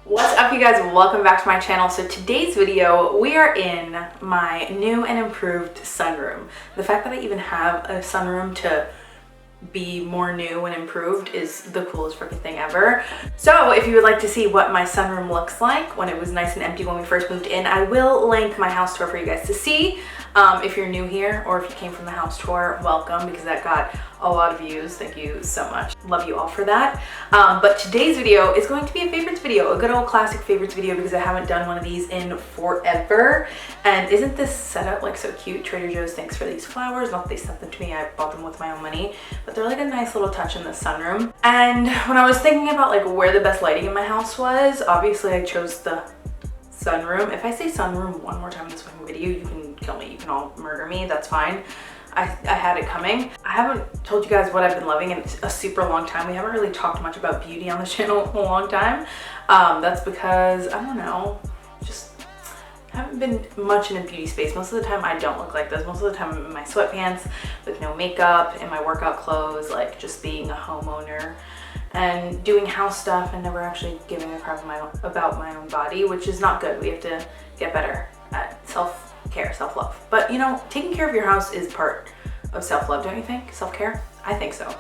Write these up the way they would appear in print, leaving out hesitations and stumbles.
What's up, you guys? Welcome back to my channel. So today's video, we are in my new and improved sunroom. The fact that I even have a sunroom to be more new and improved is the coolest freaking thing ever. So if you would like to see what my sunroom looks like when it was nice and empty when we first moved in, I will link my house tour for you guys to see. If you're new here or if you came from the house tour, welcome, because that got a lot of views. Thank you so much. Love you all for that. But today's video is going to be a favorites video, a good old classic favorites video, because I haven't done one of these in forever. And isn't this setup like so cute? Trader Joe's, thanks for these flowers. Not that they sent them to me, I bought them with my own money, but they're like a nice little touch in the sunroom. And when I was thinking about like where the best lighting in my house was, obviously I chose the sunroom. If I say sunroom one more time in this fucking video, you can kill me, you can all murder me, that's fine. I had it coming. I haven't told you guys what I've been loving in a super long time. We haven't really talked much about beauty on this channel in a long time. That's because, I don't know, just haven't been much in a beauty space. Most of the time I don't look like this. Most of the time I'm in my sweatpants with no makeup, in my workout clothes, like just being a homeowner and doing house stuff and never actually giving a crap about my own body, which is not good. We have to get better at self-care, self-love. But you know, taking care of your house is part of self-love, don't you think? Self-care? I think so.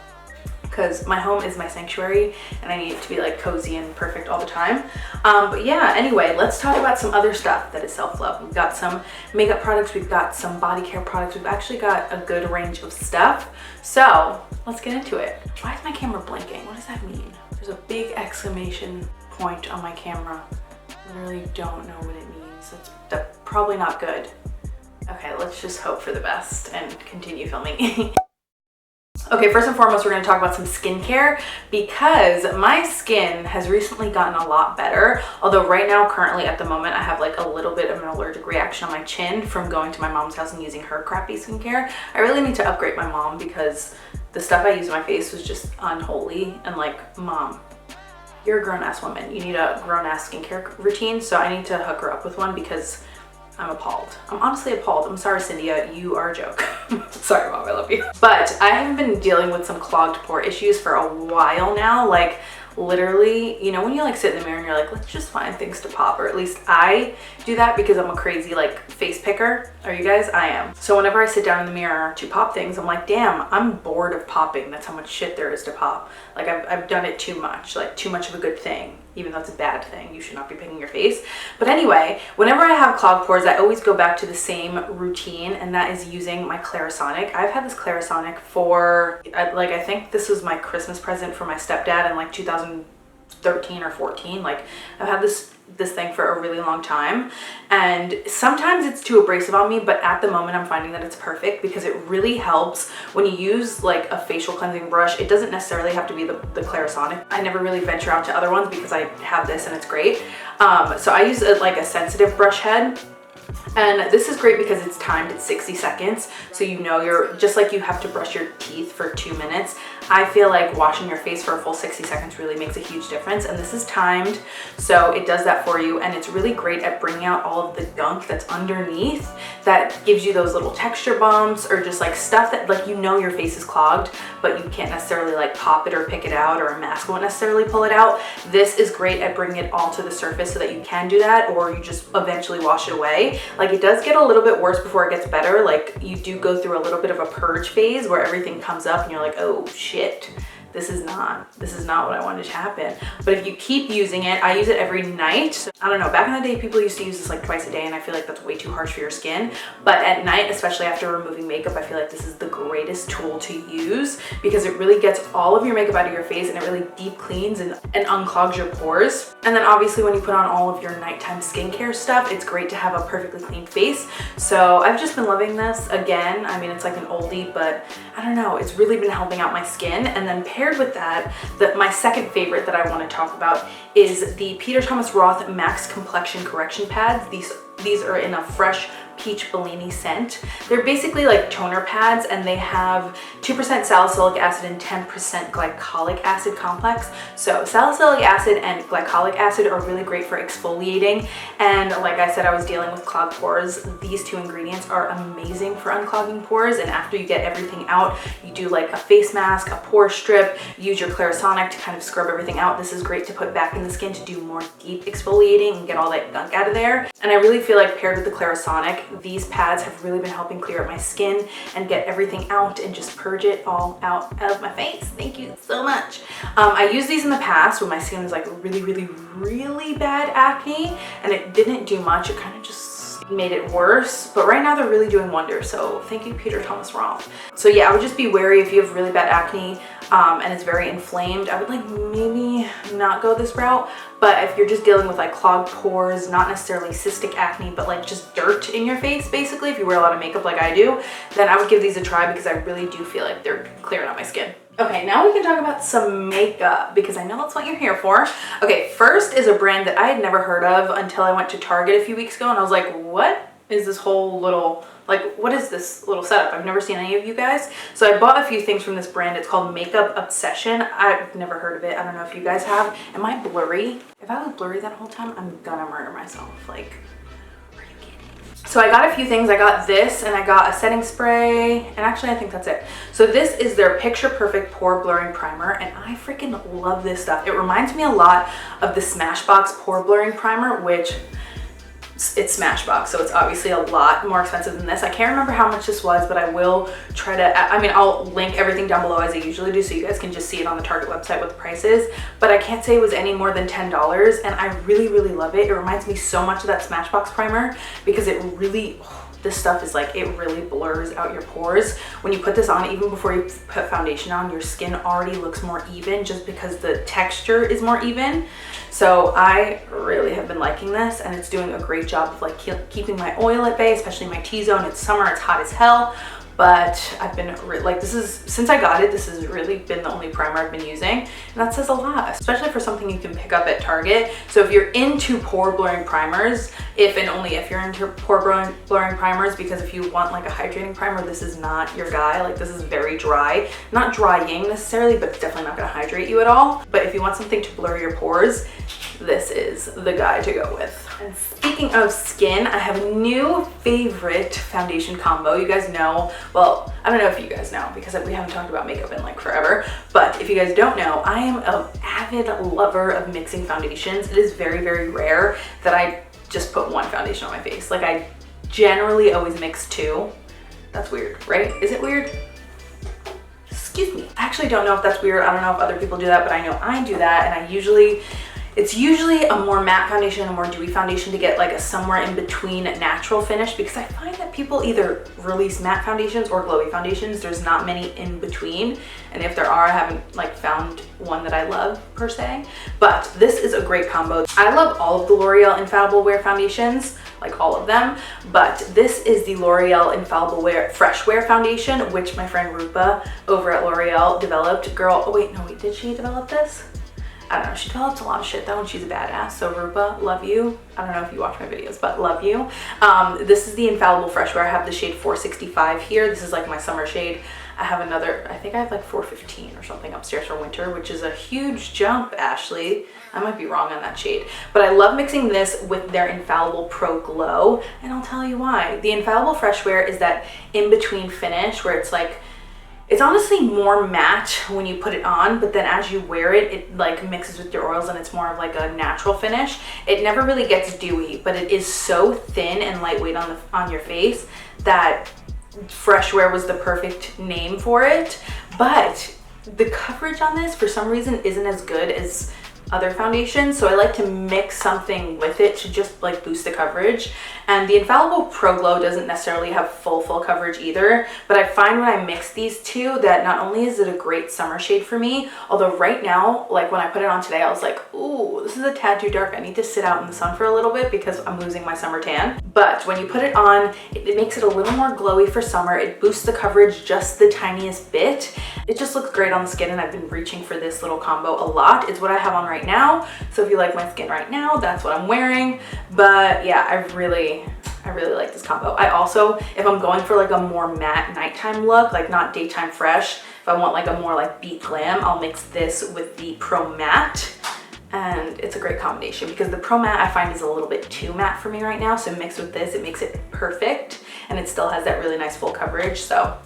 Because my home is my sanctuary and I need it to be like cozy and perfect all the time. But yeah, anyway, let's talk about some other stuff that is self-love. We've got some makeup products, we've got some body care products, we've actually got a good range of stuff. So let's get into it. Why is my camera blinking? What does that mean? There's a big exclamation point on my camera. Literally don't know what it means. That's probably not good. Okay, let's just hope for the best and continue filming. Okay, first and foremost, we're going to talk about some skincare because my skin has recently gotten a lot better. Although right now, currently at the moment, I have like a little bit of an allergic reaction on my chin from going to my mom's house and using her crappy skincare. I really need to upgrade my mom because the stuff I use on my face was just unholy. And like, Mom, you're a grown-ass woman. You need a grown-ass skincare routine. So I need to hook her up with one because I'm appalled. I'm honestly appalled. I'm sorry, Cynthia, you are a joke. Sorry, Mom, I love you. But I have been dealing with some clogged pore issues for a while now. Like literally, you know, when you like sit in the mirror and you're like, let's just find things to pop, or at least I do that because I'm a crazy like face picker. Are you guys? I am. So whenever I sit down in the mirror to pop things, I'm like, damn, I'm bored of popping. That's how much shit there is to pop. Like I've done it too much, like too much of a good thing. Even though it's a bad thing, you should not be picking your face. But anyway, whenever I have clogged pores, I always go back to the same routine, and that is using my Clarisonic. I've had this Clarisonic for, like, I think this was my Christmas present for my stepdad in like 2013 or 14. Like, I've had this thing for a really long time, and sometimes it's too abrasive on me, but at the moment I'm finding that it's perfect because it really helps when you use like a facial cleansing brush. It doesn't necessarily have to be the Clarisonic. I never really venture out to other ones because I have this and it's great. So I use like a sensitive brush head. And this is great because it's timed at 60 seconds. So you know, you're just like you have to brush your teeth for 2 minutes. I feel like washing your face for a full 60 seconds really makes a huge difference. And this is timed, so it does that for you. And it's really great at bringing out all of the gunk that's underneath that gives you those little texture bumps or just like stuff that like, you know, your face is clogged, but you can't necessarily like pop it or pick it out, or a mask won't necessarily pull it out. This is great at bringing it all to the surface so that you can do that, or you just eventually wash it away. Like it does get a little bit worse before it gets better. Like you do go through a little bit of a purge phase where everything comes up and you're like, oh shit, this is not what I wanted to happen. But if you keep using it, I use it every night. So, I don't know, back in the day, people used to use this like twice a day, and I feel like that's way too harsh for your skin. But at night, especially after removing makeup, I feel like this is the greatest tool to use because it really gets all of your makeup out of your face and it really deep cleans and unclogs your pores. And then obviously when you put on all of your nighttime skincare stuff, it's great to have a perfectly clean face. So I've just been loving this. Again, I mean, it's like an oldie, but I don't know, it's really been helping out my skin. And then paired with that, my second favorite that I want to talk about is the Peter Thomas Roth Max Complexion Correction Pads. These are in a fresh Peach Bellini scent. They're basically like toner pads, and they have 2% salicylic acid and 10% glycolic acid complex. So salicylic acid and glycolic acid are really great for exfoliating, and like I said, I was dealing with clogged pores. These two ingredients are amazing for unclogging pores, and after you get everything out, you do like a face mask, a pore strip, use your Clarisonic to kind of scrub everything out. This is great to put back in the skin to do more deep exfoliating and get all that gunk out of there. And I really feel like paired with the Clarisonic, these pads have really been helping clear up my skin and get everything out and just purge it all out of my face. Thank you so much. I used these in the past when my skin was like really bad acne, and it didn't do much. It kind of just made it worse, but right now they're really doing wonders. So thank you, Peter Thomas Roth. So yeah, I would just be wary if you have really bad acne and it's very inflamed. I would like maybe not go this route. But if you're just dealing with like clogged pores, not necessarily cystic acne, but like just dirt in your face, basically, if you wear a lot of makeup like I do, then I would give these a try because I really do feel like they're clearing out my skin. Okay, now we can talk about some makeup because I know that's what you're here for. Okay, first is a brand that I had never heard of until I went to Target a few weeks ago, and I was like, what is this whole little, like, what is this little setup? I've never seen any of you guys. So I bought a few things from this brand. It's called Makeup Obsession. I've never heard of it. I don't know if you guys have. Am I blurry? If I was blurry that whole time, I'm gonna murder myself. Like, are you kidding? So I got a few things. I got this, and I got a setting spray, and actually I think that's it. So this is their Picture Perfect Pore Blurring Primer, and I freaking love this stuff. It reminds me a lot of the Smashbox Pore Blurring Primer, which it's Smashbox, so it's obviously a lot more expensive than this. I can't remember how much this was, but I will try to, I mean, I'll link everything down below as I usually do so you guys can just see it on the Target website with the prices, but I can't say it was any more than $10, and I really love it. It reminds me so much of that Smashbox primer because it really, this stuff is like, it really blurs out your pores. When you put this on, even before you put foundation on, your skin already looks more even just because the texture is more even. So I really have been liking this, and it's doing a great job of like keeping my oil at bay, especially my T-zone. It's summer, it's hot as hell, but I've been like, this is, since I got it, this has really been the only primer I've been using, and that says a lot, especially for something you can pick up at Target. So if you're into pore blurring primers, if and only if you're into pore blurring primers, because if you want like a hydrating primer, this is not your guy. Like, this is very dry, not drying necessarily, but it's definitely not gonna hydrate you at all. But if you want something to blur your pores, this is the guy to go with. And speaking of skin, I have a new favorite foundation combo. You guys know, well, I don't know if you guys know because we haven't talked about makeup in like forever, but if you guys don't know, I am an avid lover of mixing foundations. It is very rare that I just put one foundation on my face. Like, I generally always mix two. That's weird, right? Is it weird? Excuse me. I actually don't know if that's weird. I don't know if other people do that, but I know I do that, and it's usually a more matte foundation, a more dewy foundation to get like a somewhere in between natural finish, because I find that people either release matte foundations or glowy foundations. There's not many in between, and if there are, I haven't like found one that I love per se, but this is a great combo. I love all of the L'Oreal Infallible Wear foundations, like all of them, but this is the L'Oreal Infallible Wear Fresh Wear foundation, which my friend Rupa over at L'Oreal developed. Girl, oh wait, no, wait, did she develop this? I don't know, she develops a lot of shit though, and she's a badass. So Rupa, love you. I don't know if you watch my videos, but love you. This is the Infallible Fresh Wear. I have the shade 465 here. This is like my summer shade. I have another, I think I have like 415 or something upstairs for winter, which is a huge jump, Ashley. I might be wrong on that shade, but I love mixing this with their Infallible Pro Glow, and I'll tell you why. The Infallible Fresh Wear is that in-between finish where it's like, it's honestly more matte when you put it on, but then as you wear it, it like mixes with your oils and it's more of like a natural finish. It never really gets dewy, but it is so thin and lightweight on your face that Fresh Wear was the perfect name for it. But the coverage on this, for some reason, isn't as good as other foundations, so I like to mix something with it to just like boost the coverage. And the Infallible Pro Glow doesn't necessarily have full coverage either, but I find when I mix these two that not only is it a great summer shade for me, although right now, like when I put it on today, I was like, ooh, this is a tad too dark. I need to sit out in the sun for a little bit because I'm losing my summer tan. But when you put it on, it makes it a little more glowy for summer. It boosts the coverage just the tiniest bit. It just looks great on the skin, and I've been reaching for this little combo a lot. It's what I have on right now, so if you like my skin right now, that's what I'm wearing. But yeah, I I really like this combo. I also, if I'm going for like a more matte nighttime look, like not daytime fresh, if I want like a more like beat glam, I'll mix this with the Pro Matte. And it's a great combination because the Pro Matte I find is a little bit too matte for me right now. So mixed with this, it makes it perfect. And it still has that really nice full coverage. So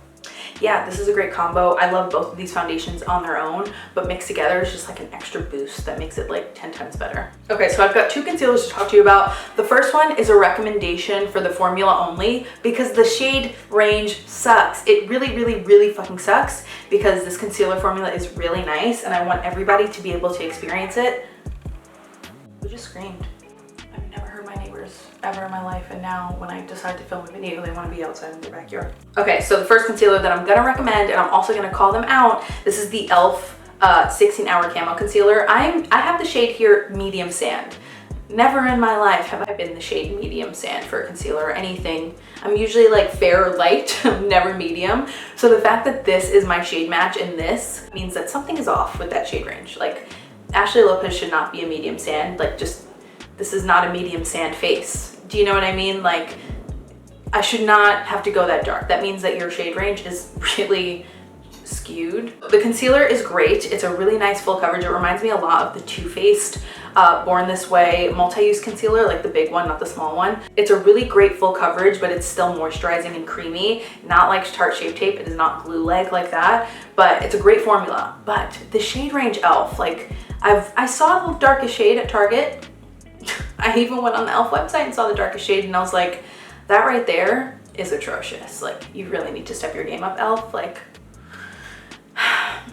yeah, this is a great combo. I love both of these foundations on their own, but mixed together is just like an extra boost that makes it like 10 times better. Okay, so I've got two concealers to talk to you about. The first one is a recommendation for the formula only because the shade range sucks. It really fucking sucks because this concealer formula is really nice and I want everybody to be able to experience it. Who just screamed? I've never heard my neighbors ever in my life, and now when I decide to film a video, they want to be outside in their backyard. Okay, so the first concealer that I'm gonna recommend, and I'm also gonna call them out, this is the e.l.f. 16-hour camo concealer. I have the shade here, medium sand. Never in my life have I been the shade medium sand for a concealer or anything. I'm usually like fair or light, never medium. So the fact that this is my shade match in this means that something is off with that shade range. Like, Ashley Lopez should not be a medium sand. Like, just, this is not a medium sand face. Do you know what I mean? Like, I should not have to go that dark. That means that your shade range is really skewed. The concealer is great. It's a really nice full coverage. It reminds me a lot of the Too Faced Born This Way multi-use concealer, like the big one, not the small one. It's a really great full coverage, but it's still moisturizing and creamy. Not like Tarte Shape Tape. It is not glue-like like that, but it's a great formula. But the shade range e.l.f., like, I saw the darkest shade at Target. I even went on the e.l.f. website and saw the darkest shade and I was like, that right there is atrocious. Like, you really need to step your game up, e.l.f. Like,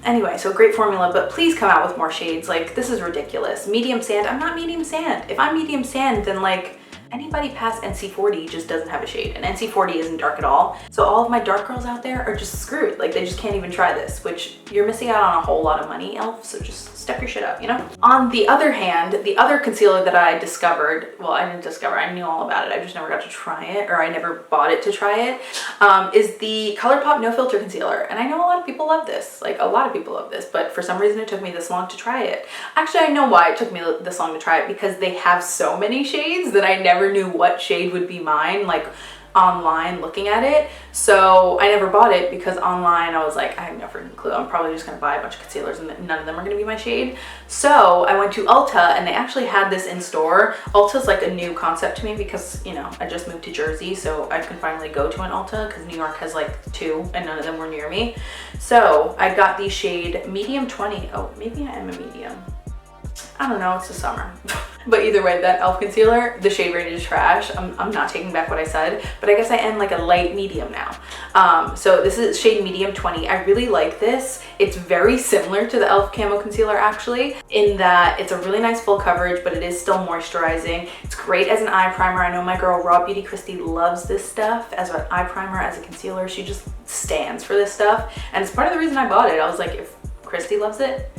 anyway, so great formula, but please come out with more shades. Like, this is ridiculous. Medium sand, I'm not medium sand. If I'm medium sand, then like, anybody past NC40 just doesn't have a shade, and NC40 isn't dark at all. So all of my dark girls out there are just screwed. Like, they just can't even try this, which you're missing out on a whole lot of money, e.l.f., so just step your shit up, you know? On the other hand, the other concealer that I discovered, well, I didn't discover, I knew all about it, I just never got to try it, or I never bought it to try it, is the ColourPop No Filter Concealer. And I know a lot of people love this, like a lot of people love this, but for some reason it took me this long to try it. Actually, I know why it took me this long to try it, because they have so many shades that I never knew what shade would be mine, like online looking at it. So I never bought it because online I was like, I have no freaking clue. I'm probably just gonna buy a bunch of concealers and none of them are gonna be my shade. So I went to Ulta and they actually had this in store. Ulta's like a new concept to me because, you know, I just moved to Jersey, so I can finally go to an Ulta because New York has like 2 and none of them were near me. So I got the shade medium 20. Oh, maybe I am a medium. I don't know, it's the summer. But either way, that e.l.f. concealer, the shade range is trash. I'm not taking back what I said, but I guess I am like a light medium now. So this is shade medium 20. I really like this. It's very similar to the e.l.f. Camo Concealer actually, in that it's a really nice full coverage, but it is still moisturizing. It's great as an eye primer. I know my girl Raw Beauty Christy loves this stuff as an eye primer, as a concealer. She just stands for this stuff. And it's part of the reason I bought it. I was like, if Christy loves it,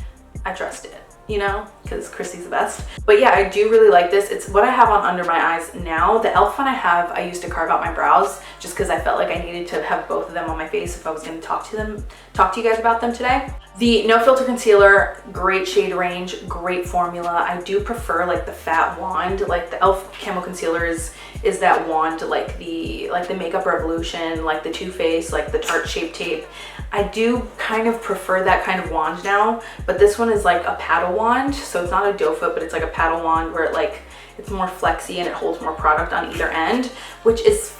I trust it, you know, because Christy's the best. But yeah, I do really like this. It's what I have on under my eyes now. The e.l.f. one I have, I used to carve out my brows just because I felt like I needed to have both of them on my face if I was going to talk to you guys about them today. The No Filter Concealer, great shade range, great formula. I do prefer like the fat wand. Like the e.l.f. Camo Concealer is that wand, like the Makeup Revolution, like the Too Faced, like the Tarte Shape Tape. I do kind of prefer that kind of wand now, but this one is like a paddle wand, so it's not a doe foot, but it's like a paddle wand where it's more flexy and it holds more product on either end, which is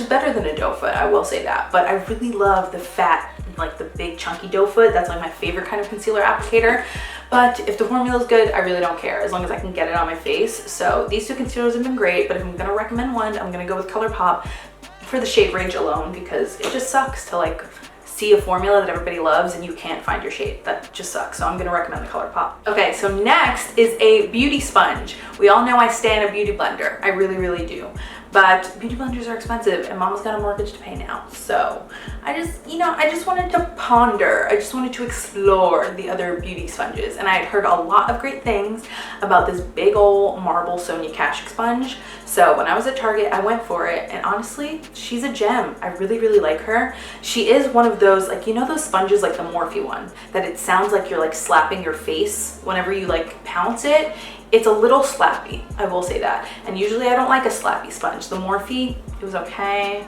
better than a doe foot, I will say that. But I really love the fat, like the big chunky doe foot. That's like my favorite kind of concealer applicator. But if the formula is good, I really don't care as long as I can get it on my face. So these two concealers have been great, but if I'm gonna recommend one, I'm gonna go with ColourPop for the shade range alone, because it just sucks to like see a formula that everybody loves and you can't find your shade. That just sucks. So I'm gonna recommend the ColourPop. Okay, so next is a beauty sponge. We all know I stand a beauty blender. I really, really do. But beauty blenders are expensive and mama's got a mortgage to pay now. So I just wanted to ponder. I just wanted to explore the other beauty sponges. And I had heard a lot of great things about this big old marble Sonia Kashuk sponge. So when I was at Target, I went for it, and honestly, she's a gem. I really, really like her. She is one of those, like, you know those sponges, like the Morphe one, that it sounds like you're like slapping your face whenever you like pounce it. it's a little slappy, I will say that. And usually I don't like a slappy sponge. The Morphe, it was okay.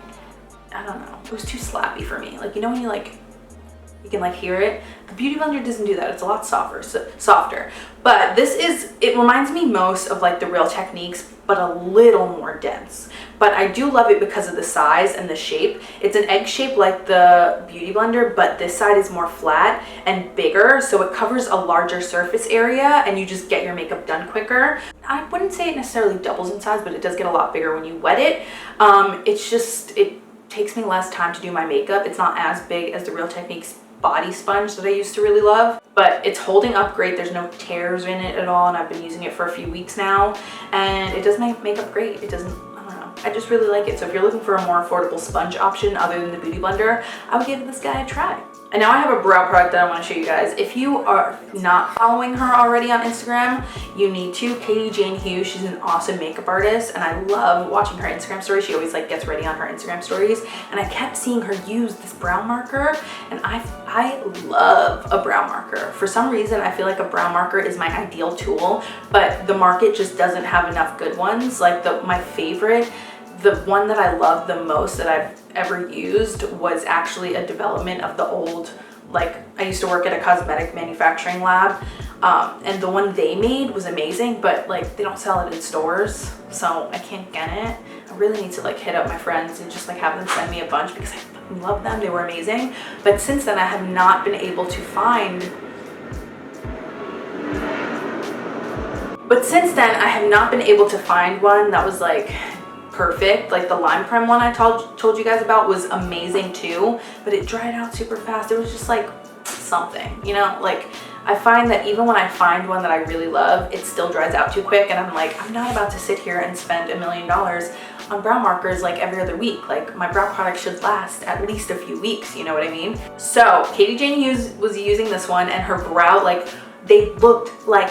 I don't know, it was too slappy for me. Like, you know when you like, you can like hear it? The Beauty Blender doesn't do that. It's a lot softer. But this is, it reminds me most of like the Real Techniques, but a little more dense. But I do love it because of the size and the shape. It's an egg shape like the Beauty Blender, but this side is more flat and bigger, so it covers a larger surface area and you just get your makeup done quicker. I wouldn't say it necessarily doubles in size, but it does get a lot bigger when you wet it. It's just, it takes me less time to do my makeup. It's not as big as the Real Techniques body sponge that I used to really love, but it's holding up great. There's no tears in it at all, and I've been using it for a few weeks now, and it does make makeup great. It doesn't, I don't know, I just really like it. So if you're looking for a more affordable sponge option other than the Beauty Blender, I would give this guy a try. And now I have a brow product that I want to show you guys. If you are not following her already on Instagram, you need to. Katie Jane Hughes, she's an awesome makeup artist, and I love watching her Instagram stories. She always like gets ready on her Instagram stories, and I kept seeing her use this brow marker, and I love a brow marker. For some reason, I feel like a brow marker is my ideal tool, but the market just doesn't have enough good ones. Like my favorite, the one that I love the most that I've ever used was actually a development of the old, like I used to work at a cosmetic manufacturing lab, and the one they made was amazing, but like they don't sell it in stores, so I can't get it. I really need to like hit up my friends and just like have them send me a bunch because I fucking love them. They were amazing. But since then I have not been able to find one that was like perfect. Like the lime creme one I told you guys about was amazing too, but it dried out super fast. It was just like something, you know, like I find that even when I find one that I really love, it still dries out too quick, and I'm like, I'm not about to sit here and spend $1 million on brow markers like every other week. Like my brow product should last at least a few weeks, you know what I mean? So Katie Jane Hughes was using this one, and her brow, like they looked like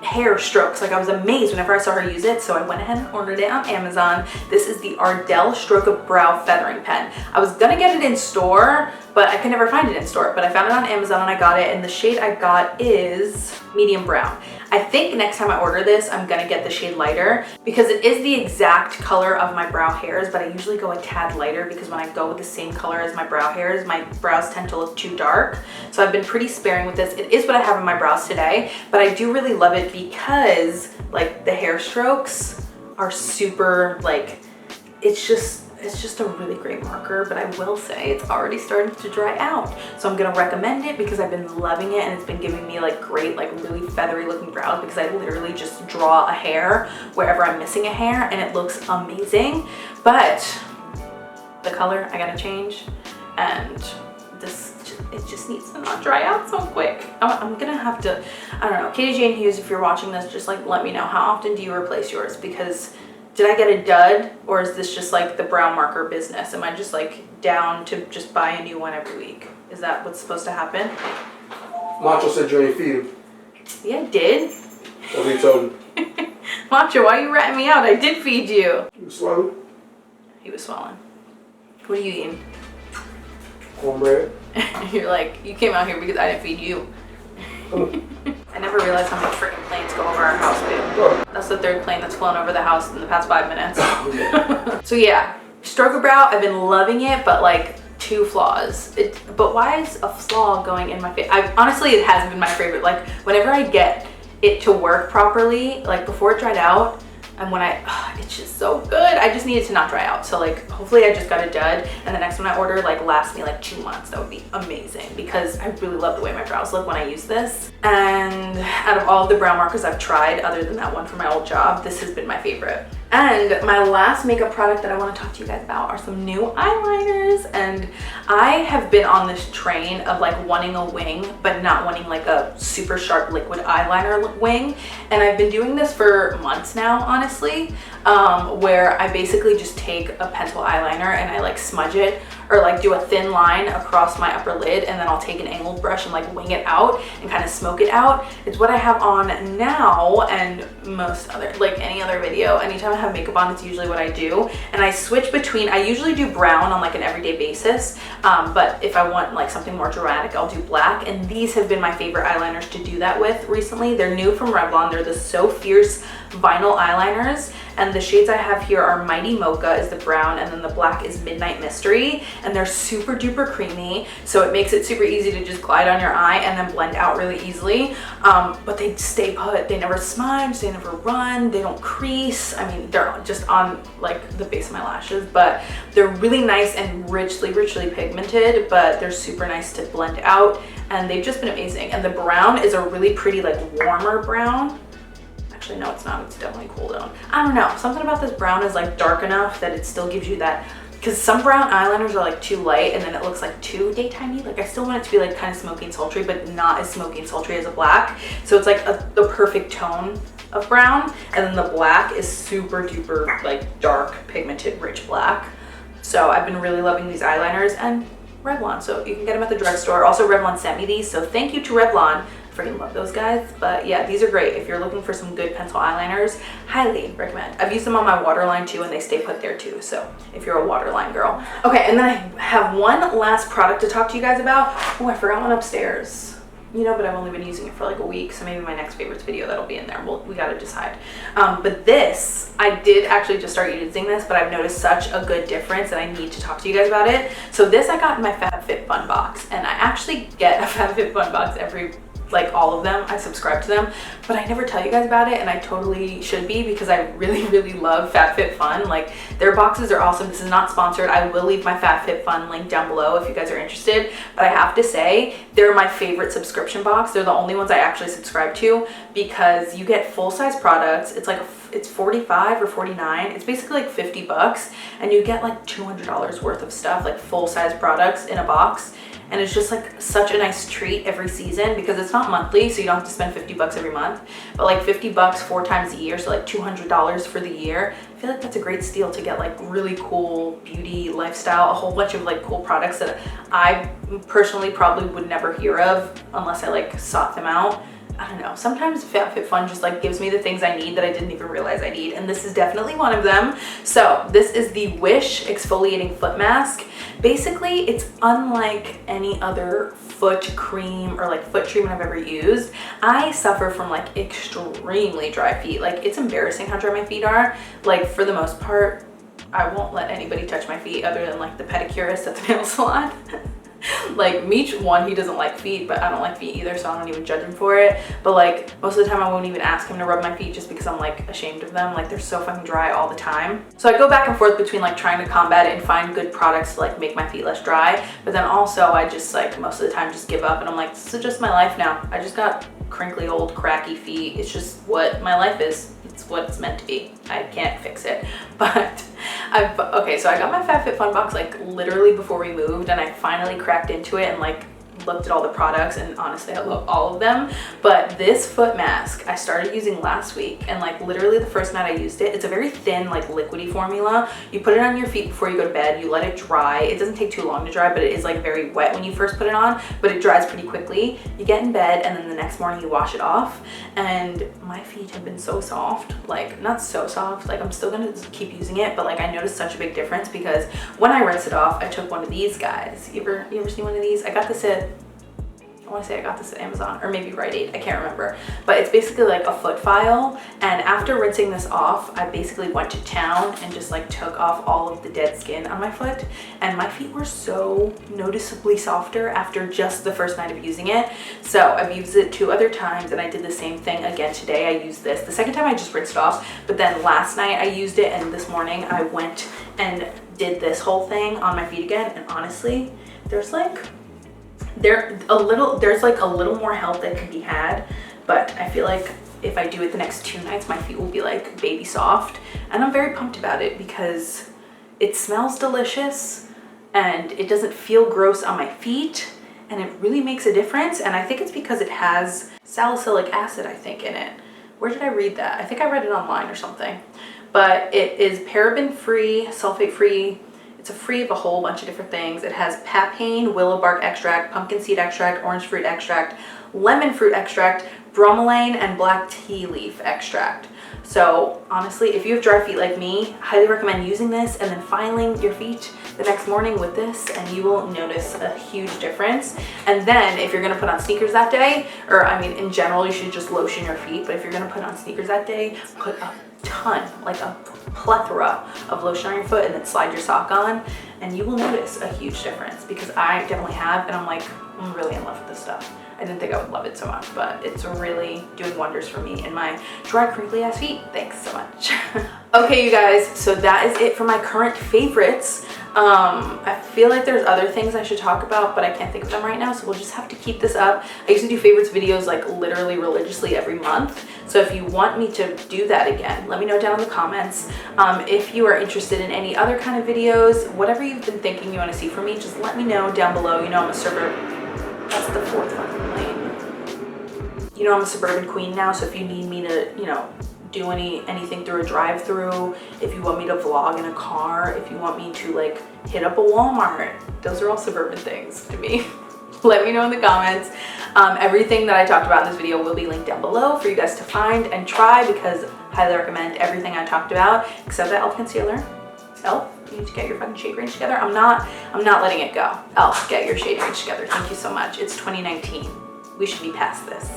hair strokes. Like I was amazed whenever I saw her use it, so I went ahead and ordered it on Amazon. This is the Ardell Stroke of Brow Feathering Pen. I was gonna get it in store, but I could never find it in store, but I found it on Amazon and I got it, and the shade I got is medium brown. I think next time I order this, I'm gonna get the shade lighter because it is the exact color of my brow hairs, but I usually go a tad lighter because when I go with the same color as my brow hairs, my brows tend to look too dark. So I've been pretty sparing with this. It is what I have in my brows today, but I do really love it because like the hair strokes are super, like, it's just a really great marker, but I will say it's already starting to dry out. So I'm gonna recommend it because I've been loving it, and it's been giving me like great, like really feathery looking brows because I literally just draw a hair wherever I'm missing a hair and it looks amazing. But the color I gotta change, and it just needs to not dry out so quick. I'm gonna have to, I don't know, Katie Jane Hughes, if you're watching this, just like let me know, how often do you replace yours? Because did I get a dud, or is this just like the brow marker business? Am I just like down to just buy a new one every week? Is that what's supposed to happen? Macho said you ain't feed him. Yeah, I did. What he told him? Macho, why are you ratting me out? I did feed you. You swallow? He was swallowing. What are you eating? Cornbread. You're like, you came out here because I didn't feed you. I never realized how many freaking planes go over our house, babe. Oh. That's the third plane that's flown over the house in the past 5 minutes. So yeah, stroke of brow, I've been loving it, but like two flaws. But why is a flaw going in my face? Honestly, it hasn't been my favorite. Like whenever I get it to work properly, like before it dried out, and when it's just so good. I just need it to not dry out. So like, hopefully I just got a dud, and the next one I order like lasts me like 2 months. That would be amazing because I really love the way my brows look when I use this. And out of all of the brow markers I've tried, other than that one from my old job, this has been my favorite. And my last makeup product that I want to talk to you guys about are some new eyeliners. And I have been on this train of like wanting a wing, but not wanting like a super sharp liquid eyeliner wing. And I've been doing this for months now, honestly, where I basically just take a pencil eyeliner and I like smudge it or like do a thin line across my upper lid, and then I'll take an angled brush and like wing it out and kind of smoke it out. It's what I have on now, and most other, like any other video, anytime I have makeup on, it's usually what I do. And I switch between, I usually do brown on like an everyday basis, but if I want like something more dramatic, I'll do black. And these have been my favorite eyeliners to do that with recently. They're new from Revlon. They're the So Fierce vinyl eyeliners, and the shades I have here are Mighty Mocha is the brown, and then the black is Midnight Mystery, and they're super duper creamy, so it makes it super easy to just glide on your eye and then blend out really easily. But they stay put. They never smudge, they never run, they don't crease. I mean, they're just on like the base of my lashes, but they're really nice and richly pigmented, but they're super nice to blend out, and they've just been amazing. And the brown is a really pretty like warmer brown. Actually, no, it's not. It's definitely cool down. I don't know. Something about this brown is like dark enough that it still gives you that, because some brown eyeliners are like too light and then it looks like too daytimey. Like I still want it to be like kind of smoky and sultry, but not as smoky and sultry as a black. So it's like the perfect tone of brown. And then the black is super duper like dark, pigmented, rich black. So I've been really loving these eyeliners, and Revlon. So you can get them at the drugstore. Also, Revlon sent me these, so thank you to Revlon. Freaking love those guys. But yeah, these are great if you're looking for some good pencil eyeliners. Highly recommend. I've used them on my waterline too, and they stay put there too, so if you're a waterline girl. Okay, and then I have one last product to talk to you guys about. Oh, I forgot one upstairs, you know, but I've only been using it for like a week, so maybe my next favorites video that'll be in there. We gotta decide. But this, I did actually just start using this, but I've noticed such a good difference and I need to talk to you guys about it. So this I got in my FitFun box, and I actually get a FitFun box every, like all of them, I subscribe to them, but I never tell you guys about it, and I totally should be, because I really love FitFun. Like their boxes are awesome. This is not sponsored. I will leave my FitFun link down below if you guys are interested, but I have to say they're my favorite subscription box. They're the only ones I actually subscribe to, because you get full-size products. It's like it's 45 or 49. It's basically like 50 bucks, and you get like $200 worth of stuff, like full-size products in a box. And it's just like such a nice treat every season, because it's not monthly, so you don't have to spend 50 bucks every month, but like 50 bucks 4 times a year, so like $200 for the year. I feel like that's a great steal to get like really cool beauty, lifestyle, a whole bunch of like cool products that I personally probably would never hear of unless I like sought them out. I don't know, sometimes FitFun just like gives me the things I need that I didn't even realize I need, and this is definitely one of them. So this is the Wish exfoliating foot mask. Basically, it's unlike any other foot cream or like foot treatment I've ever used. I suffer from like extremely dry feet. Like it's embarrassing how dry my feet are. Like for the most part, I won't let anybody touch my feet other than like the pedicurist at the nail salon. Like Meech, one, he doesn't like feet, but I don't like feet either, so I don't even judge him for it. But like most of the time I won't even ask him to rub my feet, just because I'm like ashamed of them. Like they're so fucking dry all the time. So I go back and forth between like trying to combat it and find good products to like make my feet less dry, but then also I just like most of the time just give up, and I'm like, this is just my life now. I just got crinkly old cracky feet. It's just what my life is. It's what it's meant to be. I can't fix it. But okay, so I got my FitFun box like literally before we moved, and I finally cracked into it and like looked at all the products, and honestly I love all of them. But this foot mask I started using last week, and like literally the first night I used it, it's a very thin like liquidy formula. You put it on your feet before you go to bed, you let it dry. It doesn't take too long to dry, but it is like very wet when you first put it on, but it dries pretty quickly. You get in bed, and then the next morning you wash it off, and my feet have been so soft. Like not so soft, like I'm still gonna keep using it, but like I noticed such a big difference, because when I rinse it off, I took one of these guys. You ever seen one of these? I got this at, I want to say I got this at Amazon or maybe Rite Aid, I can't remember, but it's basically like a foot file. And after rinsing this off, I basically went to town and just like took off all of the dead skin on my foot, and my feet were so noticeably softer after just the first night of using it. So I've used it 2 other times, and I did the same thing again today. I used this. The second time I just rinsed it off, but then last night I used it, and this morning I went and did this whole thing on my feet again, and honestly, there's like a little more help that can be had, but I feel like if I do it the next 2 nights, my feet will be like baby soft, and I'm very pumped about it because it smells delicious and it doesn't feel gross on my feet, and it really makes a difference. And I think it's because it has salicylic acid, I think, in it. Where did I read that? I think I read it online or something, but it is paraben free, sulfate free. It's a free of a whole bunch of different things. It has papain, willow bark extract, pumpkin seed extract, orange fruit extract, lemon fruit extract, bromelain, and black tea leaf extract. So honestly, if you have dry feet like me, highly recommend using this and then filing your feet the next morning with this, and you will notice a huge difference. And then if you're gonna put on sneakers that day, or I mean in general, you should just lotion your feet, but if you're gonna put on sneakers that day, put a ton, like a plethora of lotion on your foot and then slide your sock on, and you will notice a huge difference, because I definitely have, and I'm really in love with this stuff. I didn't think I would love it so much, but it's really doing wonders for me and my dry, crinkly ass feet. Thanks so much. Okay, you guys, so that is it for my current favorites. I feel like there's other things I should talk about, but I can't think of them right now, so we'll just have to keep this up. I used to do favorites videos like literally religiously every month, so if you want me to do that again, let me know down in the comments. If you are interested in any other kind of videos, whatever you've been thinking you want to see from me, just let me know down below. You know I'm a that's the fourth fucking lane. You know I'm a suburban queen now, so if you need me to, you know, do anything through a drive-through, if you want me to vlog in a car, if you want me to like hit up a Walmart, those are all suburban things to me. Let me know in the comments. Everything that I talked about in this video will be linked down below for you guys to find and try, because I highly recommend everything I talked about except that e.l.f. concealer. e.l.f., you need to get your fucking shade range together. I'm not letting it go. e.l.f., get your shade range together. Thank you so much. It's 2019. We should be past this.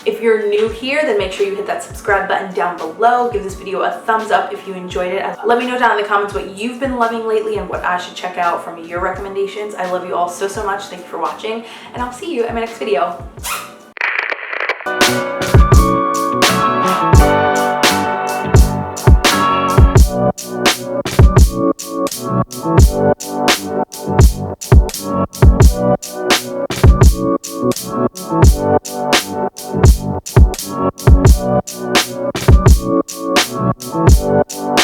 If you're new here, then make sure you hit that subscribe button down below. Give this video a thumbs up if you enjoyed it. Let me know down in the comments what you've been loving lately and what I should check out from your recommendations. I love you all so much. Thank you for watching, and I'll see you in my next video.